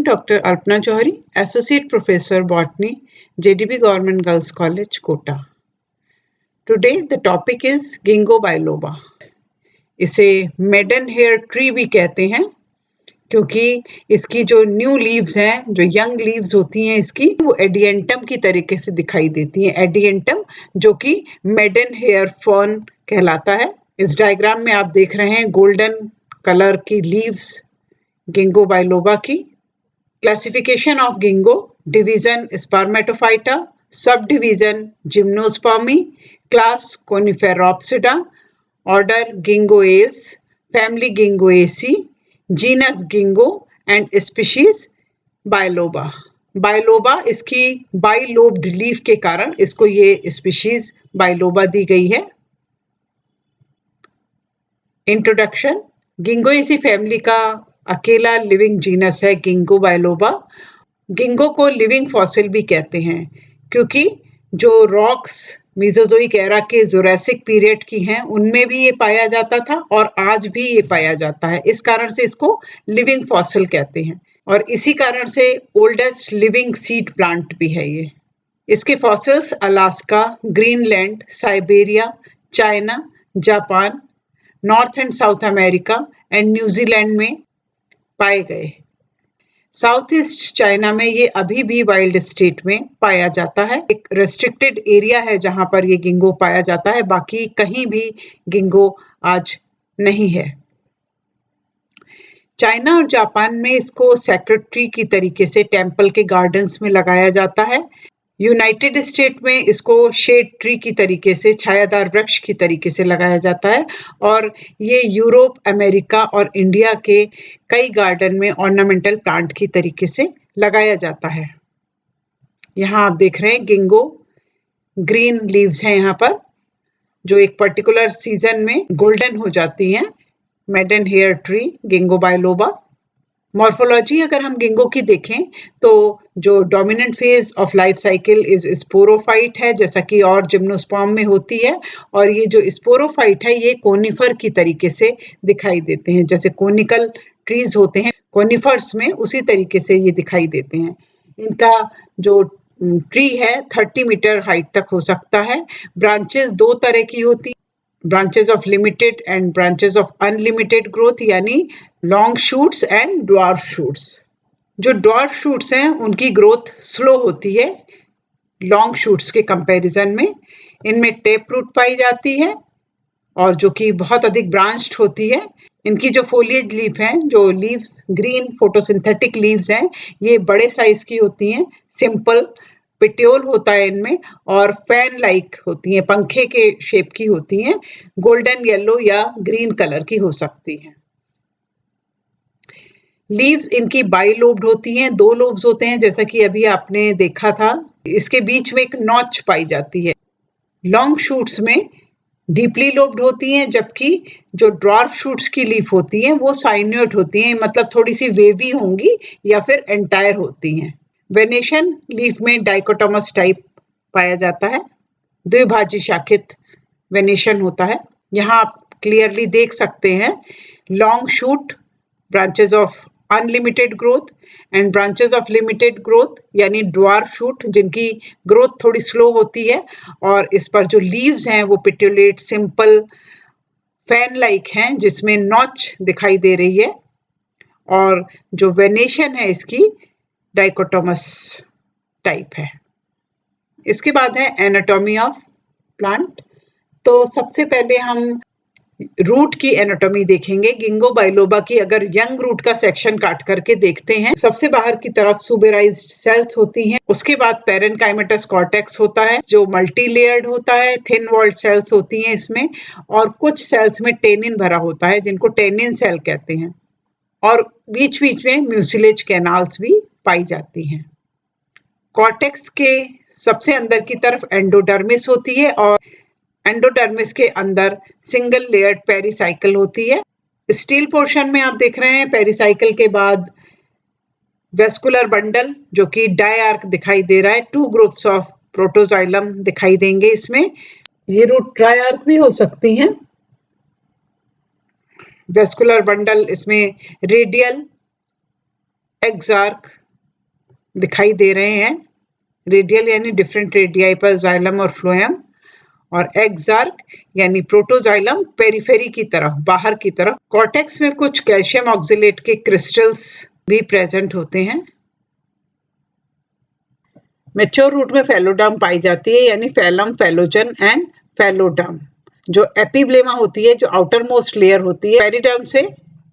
am Dr. Alpna Johari, Associate Professor Botany, JDB Government Girls College, Kota. Today the topic is Ginkgo biloba. इसे maiden hair tree भी कहते हैं क्योंकि इसकी जो न्यू लीव्स हैं, जो यंग लीव्स होती हैं इसकी, वो एडिएंटम की तरीके से दिखाई देती हैं। एडिएंटम जो कि मेडन हेयर फर्न कहलाता है। इस डायग्राम में आप देख रहे हैं गोल्डन कलर की लीव्स गिंगो बाइलोबा की। Classification of ginkgo: division spermatophyta, sub division gymnospermae, class coniferopsida, order ginkgoales, family ginkgoaceae, genus ginkgo and species biloba. Biloba इसकी बाइलोब्ड लीफ के कारण इसको ये स्पीशीज बाइलोबा दी गई है। इंट्रोडक्शन: गिंगोएसी फैमिली का अकेला लिविंग जीनस है गिंगो बाइलोबा। गिंगो को लिविंग फॉसिल भी कहते हैं क्योंकि जो रॉक्स मीसोजोइक एरा के जुरासिक पीरियड की हैं उनमें भी ये पाया जाता था और आज भी ये पाया जाता है। इस कारण से इसको लिविंग फॉसिल कहते हैं और इसी कारण से ओल्डेस्ट लिविंग सीड प्लांट भी है ये। इसके fossils Alaska, Greenland, Siberia, China, Japan, north and south America and New Zealand में पाए गए। साउथ ईस्ट चाइना में ये अभी भी वाइल्ड स्टेट में पाया जाता है। एक रेस्ट्रिक्टेड एरिया है जहां पर ये गिंगो पाया जाता है, बाकी कहीं भी गिंगो आज नहीं है। चाइना और जापान में इसको सैक्रेड ट्री की तरीके से टेम्पल के गार्डन्स में लगाया जाता है। यूनाइटेड स्टेट में इसको शेड ट्री की तरीके से, छायादार वृक्ष की तरीके से लगाया जाता है और ये यूरोप, अमेरिका और इंडिया के कई गार्डन में ऑर्नामेंटल प्लांट की तरीके से लगाया जाता है। यहाँ आप देख रहे हैं गिंगो ग्रीन लीव्स हैं यहाँ पर जो एक पर्टिकुलर सीजन में गोल्डन हो जाती हैं। Maidenhair tree ginkgo biloba. Morphology अगर हम गिंगो की देखें तो जो dominant phase of life cycle is sporophyte है, जैसा कि और जिम्नोस्पर्म में होती है, और ये जो स्पोरोफाइट है ये कोनिफर की तरीके से दिखाई देते हैं। जैसे कोनिकल ट्रीज होते हैं कोनिफर्स में, उसी तरीके से ये दिखाई देते हैं। इनका जो ट्री है 30 मीटर हाइट तक हो सकता है। ब्रांचेस दो तरह की होती, branches of limited and branches of unlimited growth, यानी long shoots and dwarf shoots. जो ड्वार्फ शूट्स हैं उनकी ग्रोथ स्लो होती है लॉन्ग शूट्स के कंपैरिजन में। इनमें टेप रूट पाई जाती है और जो कि बहुत अधिक ब्रांच्ड होती है। इनकी जो फोलिएज लीफ हैं, जो लीव्स ग्रीन फोटोसिंथेटिक लीव्स हैं, ये बड़े साइज की होती हैं। सिंपल पेटियोल होता है इनमें और फैन लाइक होती हैं, पंखे के शेप की होती हैं। गोल्डन येलो या ग्रीन कलर की हो सकती हैं। लीव्स इनकी बाइलोब्ड होती हैं, दो लोब्स होते हैं जैसा कि अभी आपने देखा था। इसके बीच में एक नॉच पाई जाती है। लॉन्ग शूट्स में डीपली लोब्ड होती हैं, जबकि जो ड्वार्फ शूट्स की लीफ होती हैं वो साइन्योट होती हैं, मतलब थोड़ी सी वेवी होंगी या फिर एंटायर होती हैं। वेनेशन लीफ में डाइकोटोमस टाइप पाया जाता है, द्विभाजी शाखित वेनेशन होता है। यहाँ आप क्लियरली देख सकते हैं long shoot, branches of unlimited growth and branches of limited growth, यानी ड्वार्फ शूट जिनकी ग्रोथ थोड़ी स्लो होती है और इस पर जो लीव्स हैं वो पेटियोलेट सिंपल फैन लाइक हैं जिसमें नॉच दिखाई दे रही है, और जो वेनेशन है इसकी डाइकोटोमस टाइप है। इसके बाद है एनाटॉमी ऑफ प्लांट। तो सबसे पहले हम रूट की एनाटॉमी देखेंगे। गिंगो बाइलोबा की अगर यंग रूट का सेक्शन काट करके देखते हैं, सबसे बाहर की तरफ सुबेराइज्ड सेल्स होती हैं, उसके बाद पेरेनकाइमेटस कॉर्टेक्स होता है जो मल्टी लेयर्ड होता है, थिन वॉल्ड सेल्स होती हैं इसमें, और कुछ सेल्स में टेनिन भरा होता है जिनको टेनिन सेल कहते हैं, और बीच बीच में म्यूसिलेज कैनाल्स भी पाई जाती हैं। कॉर्टेक्स के सबसे अंदर की तरफ एंडोडर्मिस होती है और एंडोडर्मिस के अंदर सिंगल लेयर्ड पेरिसाइकिल होती है। स्टील पोर्शन में आप देख रहे हैं पेरिसाइकिल के बाद वेस्कुलर बंडल जो कि डायआर्क दिखाई दे रहा है। 2 ग्रुप्स ऑफ प्रोटोजाइलम दिखाई देंगे इसमें। ये रूट ट्रायआर्क भी हो सकती हैं। वेस्कुलर बंडल इसमें रेडियल एक्सार्क दिखाई दे रहे हैं, रेडियल यानी डिफरेंट रेडियाई पर जाइलम और फ्लोएम, और एक्सार्क यानी प्रोटोजाइलम पेरिफेरी की तरफ, बाहर की तरफ। कॉर्टेक्स में कुछ कैल्शियम ऑक्सलेट के क्रिस्टल्स भी प्रेजेंट होते हैं। मैच्योर रूट में फेलोडर्म पाई जाती है, यानी फैलम, फेलोजन एंड फेलोडर्म। जो एपिब्लेमा होती है, जो आउटर मोस्ट लेयर होती है, पेरिडर्म से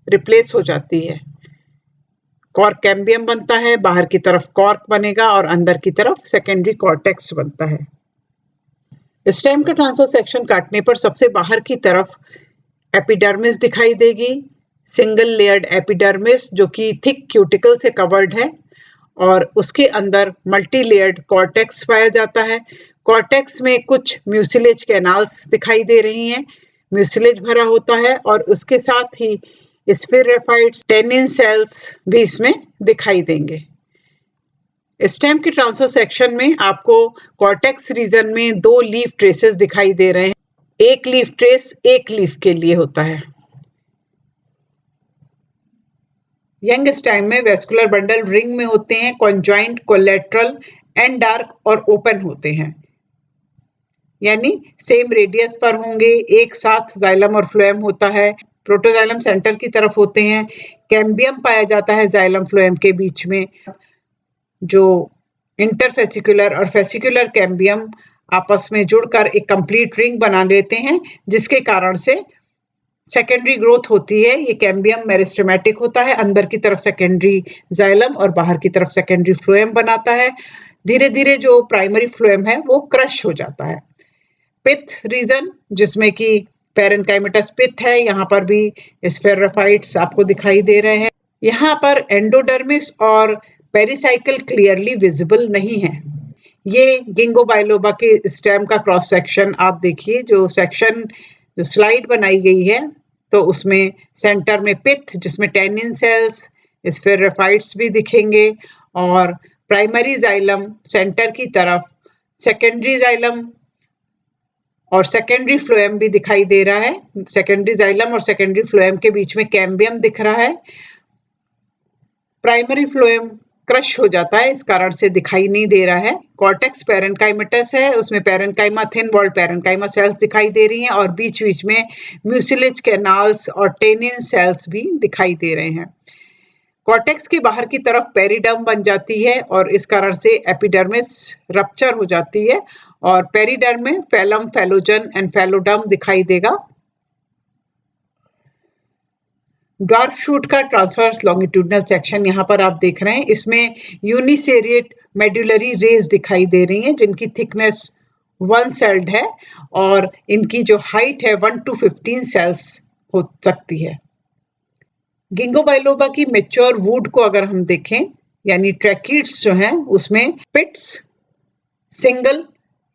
रिप्लेस हो जाती है। कॉर्क कैम्बियम बनता है, बाहर की तरफ कॉर्क बनेगा और अंदर की तरफ सेकेंडरी कॉर्टेक्स बनता है। स्टेम का ट्रांसवर्स सेक्शन काटने पर सबसे बाहर की तरफ एपिडर्मिस दिखाई देगी, सिंगल लेयर्ड एपिडर्मिस जो कि थिक क्यूटिकल से कवर्ड है, और उसके अंदर मल्टी लेयर्ड कॉर्टेक्स पाया जाता है। कॉर्टेक्स में कुछ म्यूसिलेज कैनाल्स दिखाई दे रही हैं, म्यूसिलेज भरा होता है, और उसके साथ ही स्फेरिफाइड्स, टेनिन सेल्स भी इसमें दिखाई देंगे। स्टेम के ट्रांसफर सेक्शन में आपको कॉर्टेक्स रीजन में 2 लीफ ट्रेसेस दिखाई दे रहे हैं। एक लीफ ट्रेस एक लीफ के लिए होता है। यंग स्टेम में वेस्कुलर बंडल रिंग में होते हैं, कॉन्जॉइंट, कोलेटरल, एंड डार्क और ओपन होते हैं, यानी सेम रेडियस पर होंगे। एक साथ जाइलम और फ्लोएम होता है। प्रोटोजाइलम सेंटर की तरफ होते हैं। कैम्बियम पाया जाता है जाइलम फ्लोएम के बीच में। जो इंटरफेसिकुलर और फेसिकुलर कैम्बियम आपस में जुड़कर एक कंप्लीट रिंग बना लेते हैं, जिसके कारण से सेकेंडरी ग्रोथ होती है। ये कैम्बियम मेरिस्टेमेटिक होता है, अंदर की तरफ सेकेंडरी जाइलम और बाहर की तरफ सेकेंडरी फ्लोएम बनाता है। धीरे धीरे जो प्राइमरी फ्लोएम है वो क्रश हो जाता है। पिथ रीजन, जिसमें कि पैरेन्काइमेटस पिथ है, यहाँ पर भी स्फेरिफाइट्स आपको दिखाई दे रहे हैं। यहाँ पर एंडोडर्मिस और पेरिसाइकिल क्लियरली विजिबल नहीं है। ये गिंगो बाइलोबा के स्टेम का क्रॉस सेक्शन आप देखिए, जो सेक्शन जो स्लाइड बनाई गई है, तो उसमें सेंटर में पिथ, जिसमें टेनिन सेल्स, स्फेरिफाइट्स भी दिखेंगे, और प्राइमरी जाइलम सेंटर की तरफ, सेकेंडरी जाइलम और सेकेंडरी फ्लोएम भी दिखाई दे रहा है। सेकेंडरी जाइलम और सेकेंडरी फ्लोएम के बीच में कैम्बियम दिख रहा है। प्राइमरी फ्लोएम क्रश हो जाता है, इस कारण से दिखाई नहीं दे रहा है। कॉर्टेक्स पैरेन्काइमेटस है, उसमें parenchyma, thin walled parenchyma cells दिखाई दे रही हैं, और बीच बीच में म्यूसिलेज कैनाल्स और टेनिन सेल्स भी दिखाई दे रहे हैं। कॉर्टेक्स के बाहर की तरफ पेरिडर्म बन जाती है, और इस कारण से एपिडर्मिस रप्चर हो जाती है, और पेरिडर्म में फैलम, फेलोजन एंड फेलोडर्म दिखाई देगा। ड्वार्फ शूट का ट्रांसवर्स लॉन्गिट्यूडनल सेक्शन यहाँ पर आप देख रहे हैं। इसमें यूनिसेरिएट मेडुलरी रेज दिखाई दे रही हैं, जिनकी थिकनेस 1 सेल्ड है, और इनकी जो हाइट है 1 to 15 सेल्स हो सकती है। गिंगो बाइलोबा की मेच्योर वुड को अगर हम देखें, यानी ट्रैकिड्स जो हैं, उसमें पिट्स सिंगल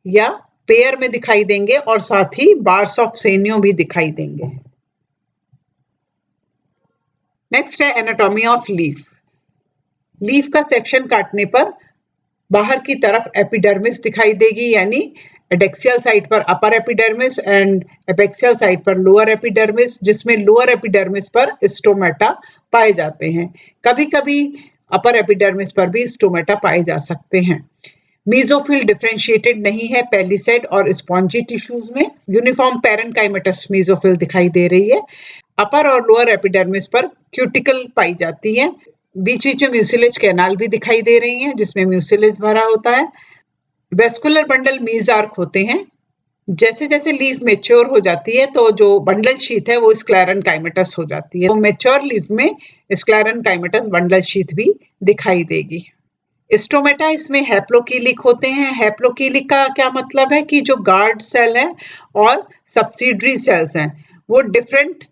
या पेयर में दिखाई देंगे, और साथ ही बार्स ऑफ सेनियो भी दिखाई देंगे। नेक्स्ट है एनाटॉमी ऑफ लीफ। लीफ का सेक्शन काटने पर बाहर की तरफ एपिडर्मिस दिखाई देगी, यानी एडेक्सियल साइड पर अपर एपिडर्मिस एंड एपेक्सियल साइड पर लोअर एपिडर्मिस, जिसमें लोअर एपिडर्मिस पर स्टोमेटा पाए जाते हैं। कभी कभी अपर एपिडर्मिस पर भी स्टोमेटा पाए जा सकते हैं। मीजोफिल डिफरेंशिएटेड नहीं है पेलिसेड और स्पॉन्जी टिश्यूज में। यूनिफॉर्म पैरेन्काइमेटस मीजोफिल दिखाई दे रही है। अपर और लोअर एपिडर्मिस पर क्यूटिकल पाई जाती है। बीच बीच में म्यूसिलेज कैनाल भी दिखाई दे रही हैं, जिसमें म्यूसिलेज भरा होता है। वेस्कुलर बंडल मीजार्क होते हैं। जैसे जैसे लीफ मेच्योर हो जाती है, तो जो बंडल शीथ है वो स्क्लेरेन्काइमेटस हो जाती है। तो मेच्योर लीफ में स्क्लेरेन्काइमेटस बंडल शीथ भी दिखाई देगी। स्टोमेटा इसमें हैप्लोकीलिक होते हैं। हैप्लोकीलिक का क्या मतलब है कि जो गार्ड सेल है और सब्सिडरी सेल्स हैं, वो डिफरेंट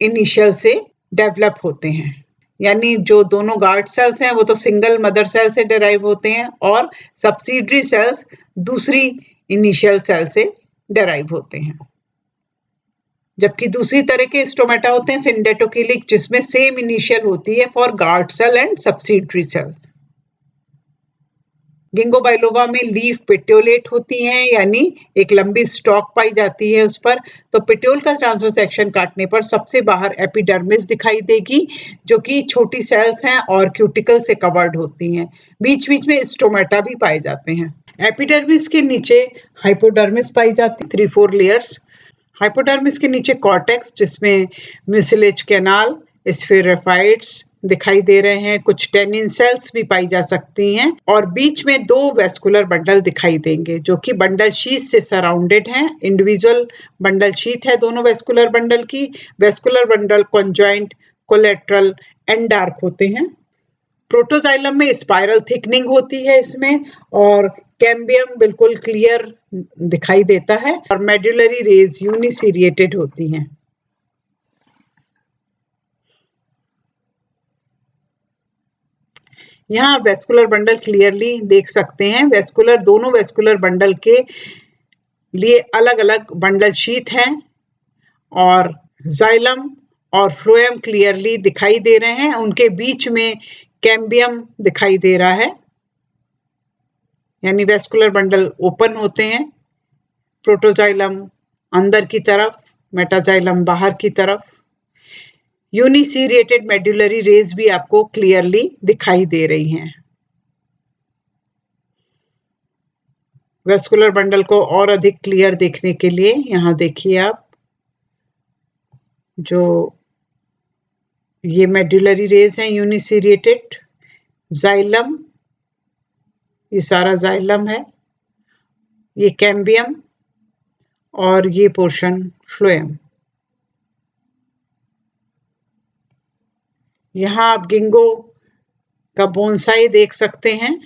इनिशियल से डेवलप होते हैं। यानी जो दोनों गार्ड सेल्स हैं वो तो सिंगल मदर सेल से डेराइव होते हैं, और सब्सिडरी सेल्स दूसरी इनिशियल सेल से डेराइव होते हैं। जबकि दूसरी तरह के स्टोमेटा होते हैं सिंडेटोकीलिक, जिसमें सेम इनिशियल होती है for guard cell and subsidiary cells. Ginkgo biloba में लीफ पेटियोलेट होती हैं, यानी एक लंबी स्टॉक पाई जाती है उस पर। तो पेटियोल का ट्रांसवर्स सेक्शन काटने पर सबसे बाहर एपिडर्मिस दिखाई देगी, जो कि छोटी सेल्स हैं और क्यूटिकल से कवर्ड होती हैं। बीच बीच में स्टोमेटा भी पाए जाते हैं। एपिडर्मिस के नीचे हाइपोडर्मिस पाई जाती है, 3-4 लेयर्स। हाइपोडर्मिस के नीचे कॉर्टेक्स, जिसमें म्यूसिलेज कैनाल, स्फेरोफाइट्स दिखाई दे रहे हैं। कुछ टेनिन सेल्स भी पाई जा सकती हैं और बीच में 2 वेस्कुलर बंडल दिखाई देंगे, जो कि बंडल शीथ से सराउंडेड हैं। इंडिविजुअल बंडल शीथ है दोनों वेस्कुलर बंडल की। Vascular bundle conjoint, collateral and dark होते हैं। प्रोटोजाइलम में स्पाइरल थिकनिंग होती है इसमें, और कैम्बियम बिल्कुल क्लियर दिखाई देता है, और मेडुलरी रेज यूनिसीरिएटेड होती हैं। यहाँ वेस्कुलर बंडल क्लियरली देख सकते हैं। दोनों वेस्कुलर बंडल के लिए अलग अलग बंडल शीथ हैं, और जाइलम और फ्लोएम क्लियरली दिखाई दे रहे हैं। उनके बीच में कैम्बियम दिखाई दे रहा है, यानी वेस्कुलर बंडल ओपन होते हैं। प्रोटोजाइलम अंदर की तरफ, मेटाजाइलम बाहर की तरफ। यूनिसीरिएटेड मेडुलरी रेज भी आपको क्लियरली दिखाई दे रही हैं। वेस्कुलर बंडल को और अधिक क्लियर देखने के लिए यहाँ देखिए आप, जो ये मेडुलरी रेज हैं यूनिसीरिएटेड, जाइलम, ये सारा जाइलम है, ये कैम्बियम, और ये पोर्शन फ्लोएम। यहाँ आप गिंगो का बोनसाई देख सकते हैं,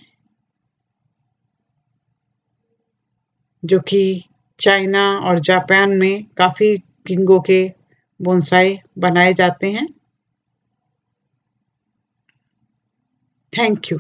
जो कि चाइना और जापान में काफी गिंगो के बोनसाई बनाए जाते हैं। Thank you.